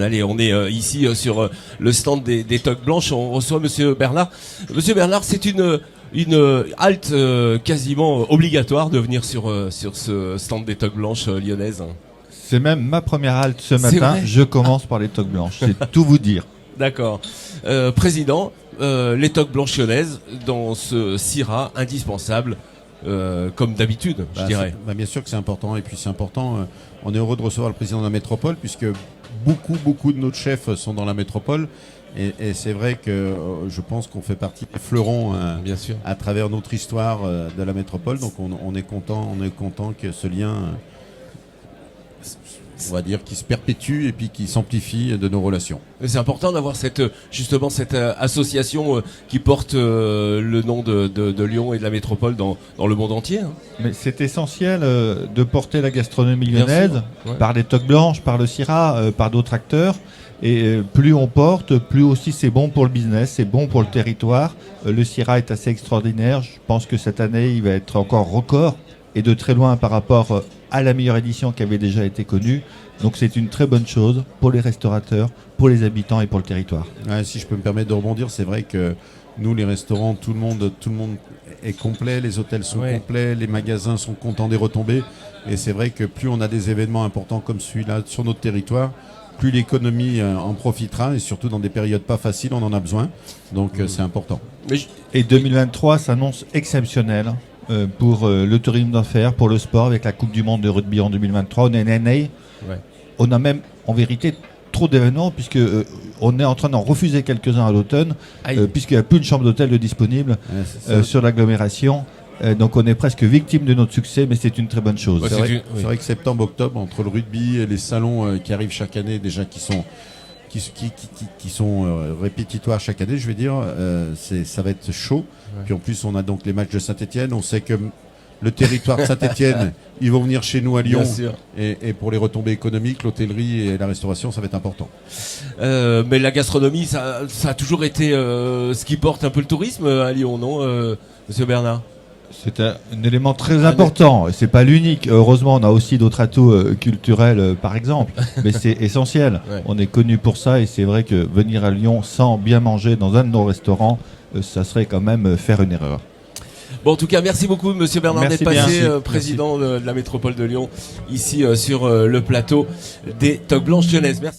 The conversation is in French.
Allez, on est ici sur le stand des toques blanches. On reçoit Monsieur Bernard. Monsieur Bernard, c'est une halte quasiment obligatoire de venir sur ce stand des toques blanches lyonnaises. C'est même ma première halte ce C'est matin. vrai. Je commence par les toques blanches. C'est tout vous dire. D'accord. Président, les toques blanches lyonnaises dans ce CIRA indispensable, comme d'habitude, je dirais. Bien sûr que c'est important. Et puis c'est important. On est heureux de recevoir le président de la métropole puisque beaucoup de nos chefs sont dans la métropole. Et c'est vrai que je pense qu'on fait partie des fleurons Bien sûr. à travers notre histoire de la métropole. Donc on est content que ce lien, on va dire, qui se perpétue et puis qui s'amplifie de nos relations. Mais c'est important d'avoir cette association qui porte le nom de Lyon et de la métropole dans le monde entier. Hein. Mais c'est essentiel de porter la gastronomie Bien lyonnaise sûr, ouais. par les toques blanches, par le CIRA, par d'autres acteurs. Et plus on porte, plus aussi c'est bon pour le business, c'est bon pour le territoire. Le CIRA est assez extraordinaire. Je pense que cette année, il va être encore record et de très loin par rapport à la meilleure édition qui avait déjà été connue. Donc c'est une très bonne chose pour les restaurateurs, pour les habitants et pour le territoire. Ouais, si je peux me permettre de rebondir, c'est vrai que nous, les restaurants, tout le monde est complet, les hôtels sont complets, les magasins sont contents des retombées. Et c'est vrai que plus on a des événements importants comme celui-là sur notre territoire, plus l'économie en profitera, et surtout dans des périodes pas faciles, on en a besoin. Donc c'est important. Et 2023 s'annonce exceptionnel pour le tourisme d'affaires, pour le sport, avec la Coupe du Monde de rugby en 2023. On est une année, on a même en vérité trop d'événements, puisque on est en train d'en refuser quelques-uns à l'automne, puisqu'il n'y a plus une chambre d'hôtel de disponible sur l'agglomération. Donc on est presque victime de notre succès, mais c'est une très bonne chose. C'est vrai que septembre-octobre, entre le rugby et les salons qui arrivent chaque année, déjà qui sont répétitoires chaque année, je vais dire, ça va être chaud. Ouais. Puis en plus, on a donc les matchs de Saint-Etienne. On sait que le territoire de Saint-Etienne, ils vont venir chez nous à Lyon. Et pour les retombées économiques, l'hôtellerie et la restauration, ça va être important. Mais la gastronomie, ça a toujours été ce qui porte un peu le tourisme à Lyon, non, Monsieur Bernard? C'est un élément très important, et c'est pas l'unique. Heureusement, on a aussi d'autres atouts culturels, par exemple, mais c'est essentiel. Ouais. On est connu pour ça, et c'est vrai que venir à Lyon sans bien manger dans un de nos restaurants, ça serait quand même faire une erreur. Bon, en tout cas, merci beaucoup, Monsieur Bernard, d'être passé, président de la métropole de Lyon, ici sur le plateau des toques blanches lyonnaises. Merci.